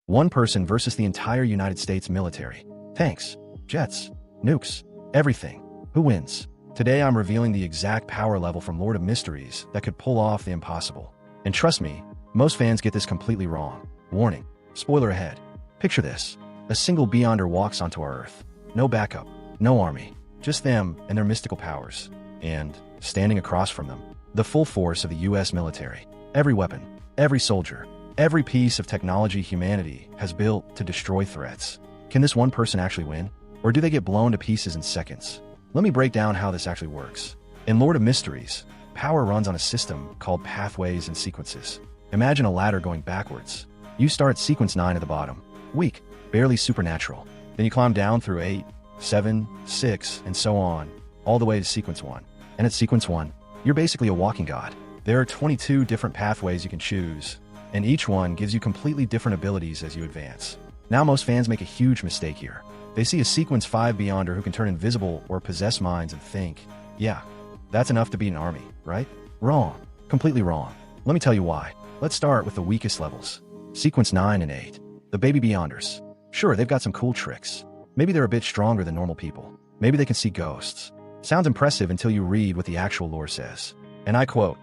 One person versus the entire United States military. Tanks, jets, nukes, everything. Who wins? Today I'm revealing the exact power level from Lord of Mysteries that could pull off the impossible. And trust me, most fans get this completely wrong. Warning. Spoiler ahead. Picture this. A single Beyonder walks onto our Earth. No backup. No army. Just them and their mystical powers. And, standing across from them, the full force of the US military. Every weapon, every soldier, every piece of technology humanity has built to destroy threats. Can this one person actually win? Or do they get blown to pieces in seconds? Let me break down how this actually works. In Lord of Mysteries, power runs on a system called pathways and sequences. Imagine a ladder going backwards. You start at sequence 9 at the bottom. Weak, barely supernatural. Then you climb down through 8, 7, 6, and so on, all the way to sequence 1. And at sequence 1, you're basically a walking god. There are 22 different pathways you can choose, and each one gives you completely different abilities as you advance. Now most fans make a huge mistake here. They see a sequence 5 Beyonder who can turn invisible or possess minds and think, yeah, that's enough to beat an army, right? Wrong. Completely wrong. Let me tell you why. Let's start with the weakest levels. Sequence 9 and 8. The baby Beyonders. Sure, they've got some cool tricks. Maybe they're a bit stronger than normal people. Maybe they can see ghosts. Sounds impressive until you read what the actual lore says. And I quote,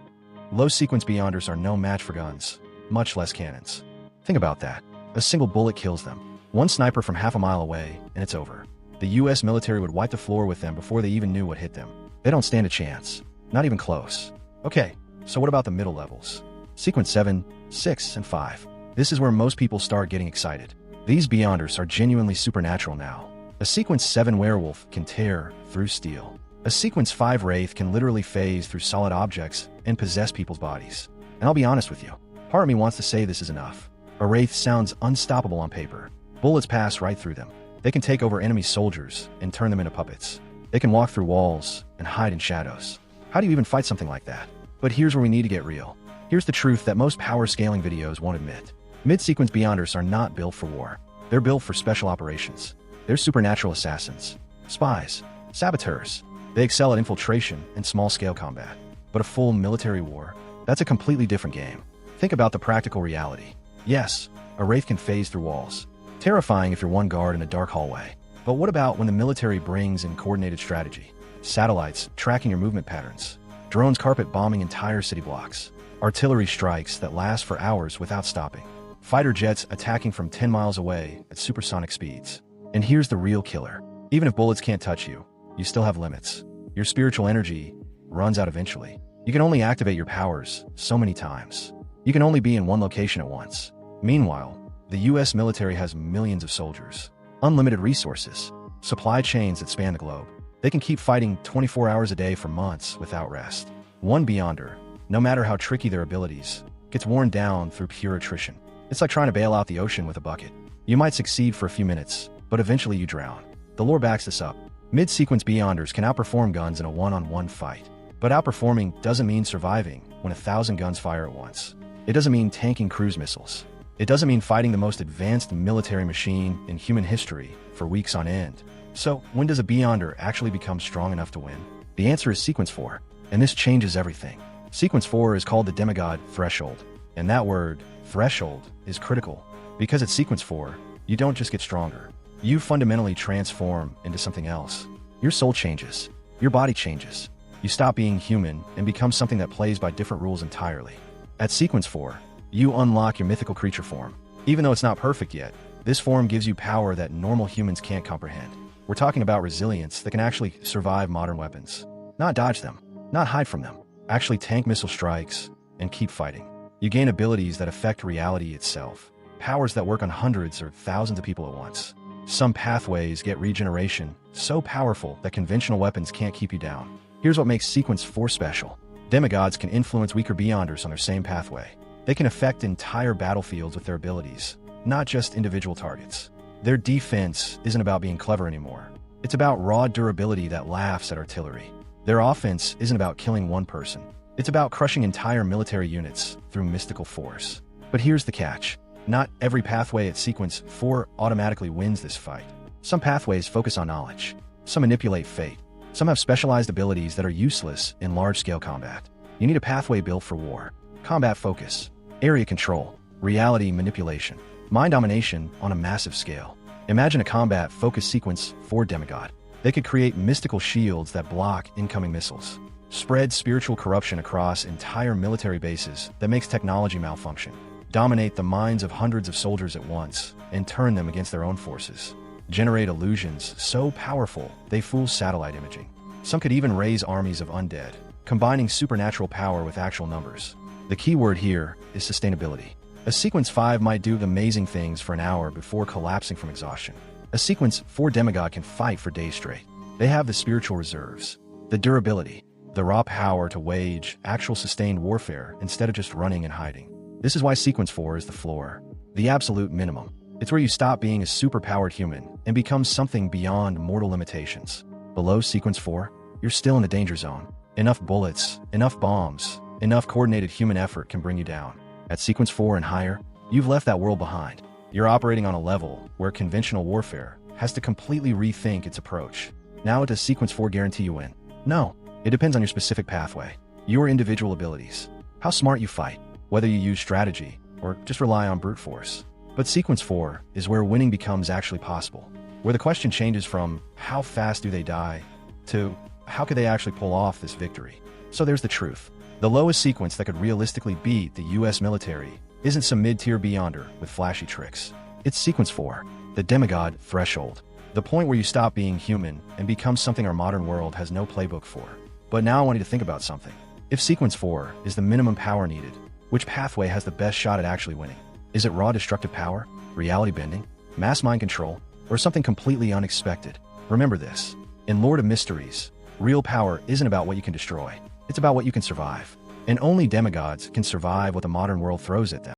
"Low sequence Beyonders are no match for guns, much less cannons." Think about that. A single bullet kills them. One sniper from half a mile away, and it's over. The US military would wipe the floor with them before they even knew what hit them. They don't stand a chance. Not even close. Okay, so what about the middle levels? Sequence 7, 6, and 5. This is where most people start getting excited. These Beyonders are genuinely supernatural now. A Sequence 7 werewolf can tear through steel. A Sequence 5 wraith can literally phase through solid objects and possess people's bodies. And I'll be honest with you, part of me wants to say this is enough. A wraith sounds unstoppable on paper. Bullets pass right through them. They can take over enemy soldiers and turn them into puppets. They can walk through walls and hide in shadows. How do you even fight something like that? But here's where we need to get real. Here's the truth that most power scaling videos won't admit. Mid-sequence Beyonders are not built for war. They're built for special operations. They're supernatural assassins, spies, saboteurs. They excel at infiltration and small-scale combat. But a full military war, that's a completely different game. Think about the practical reality. Yes, a wraith can phase through walls. Terrifying if you're one guard in a dark hallway. But what about when the military brings in coordinated strategy? Satellites tracking your movement patterns. Drones carpet bombing entire city blocks. Artillery strikes that last for hours without stopping. Fighter jets attacking from 10 miles away at supersonic speeds. And here's the real killer. Even if bullets can't touch you, you still have limits. Your spiritual energy runs out eventually. You can only activate your powers so many times. You can only be in one location at once. Meanwhile, the US military has millions of soldiers, unlimited resources, supply chains that span the globe. They can keep fighting 24 hours a day for months without rest. One Beyonder, no matter how tricky their abilities, gets worn down through pure attrition. It's like trying to bail out the ocean with a bucket. You might succeed for a few minutes, but eventually you drown. The lore backs this up. Mid-sequence Beyonders can outperform guns in a one-on-one fight. But outperforming doesn't mean surviving when 1,000 guns fire at once. It doesn't mean tanking cruise missiles. It doesn't mean fighting the most advanced military machine in human history for weeks on end. So, when does a Beyonder actually become strong enough to win? The answer is Sequence 4, and this changes everything. Sequence 4 is called the Demigod threshold, and that word, threshold, is critical. Because at Sequence 4, you don't just get stronger. You fundamentally transform into something else. Your soul changes. Your body changes. You stop being human and become something that plays by different rules entirely. At Sequence 4, you unlock your mythical creature form. Even though it's not perfect yet, this form gives you power that normal humans can't comprehend. We're talking about resilience that can actually survive modern weapons. Not dodge them, not hide from them, actually tank missile strikes and keep fighting. You gain abilities that affect reality itself, powers that work on hundreds or thousands of people at once. Some pathways get regeneration so powerful that conventional weapons can't keep you down. Here's what makes Sequence 4 special. Demigods can influence weaker Beyonders on their same pathway. They can affect entire battlefields with their abilities, not just individual targets. Their defense isn't about being clever anymore. It's about raw durability that laughs at artillery. Their offense isn't about killing one person. It's about crushing entire military units through mystical force. But here's the catch. Not every pathway at Sequence 4 automatically wins this fight. Some pathways focus on knowledge. Some manipulate fate. Some have specialized abilities that are useless in large-scale combat. You need a pathway built for war, combat focus, area control, reality manipulation. Mind domination on a massive scale. Imagine a combat focus sequence for Demigod. They could create mystical shields that block incoming missiles, spread spiritual corruption across entire military bases that makes technology malfunction, dominate the minds of hundreds of soldiers at once, and turn them against their own forces, generate illusions so powerful they fool satellite imaging. Some could even raise armies of undead, combining supernatural power with actual numbers. The key word here is sustainability. A Sequence 5 might do amazing things for an hour before collapsing from exhaustion. A Sequence 4 Demigod can fight for days straight. They have the spiritual reserves, the durability, the raw power to wage actual sustained warfare instead of just running and hiding. This is why Sequence 4 is the floor, the absolute minimum. It's where you stop being a superpowered human and become something beyond mortal limitations. Below Sequence 4, you're still in the danger zone. Enough bullets, enough bombs, enough coordinated human effort can bring you down. At Sequence 4 and higher, you've left that world behind. You're operating on a level where conventional warfare has to completely rethink its approach. Now, does Sequence 4 guarantee you win? No. It depends on your specific pathway, your individual abilities, how smart you fight, whether you use strategy or just rely on brute force. But Sequence 4 is where winning becomes actually possible, where the question changes from how fast do they die to how could they actually pull off this victory. So there's the truth. The lowest sequence that could realistically beat the US military isn't some mid-tier beyonder with flashy tricks. It's Sequence 4, the Demigod threshold, the point where you stop being human and become something our modern world has no playbook for. But now I want you to think about something. If Sequence 4 is the minimum power needed, which pathway has the best shot at actually winning? Is it raw destructive power, reality bending, mass mind control, or something completely unexpected? Remember this. In Lord of Mysteries, real power isn't about what you can destroy. It's about what you can survive. And only demigods can survive what the modern world throws at them.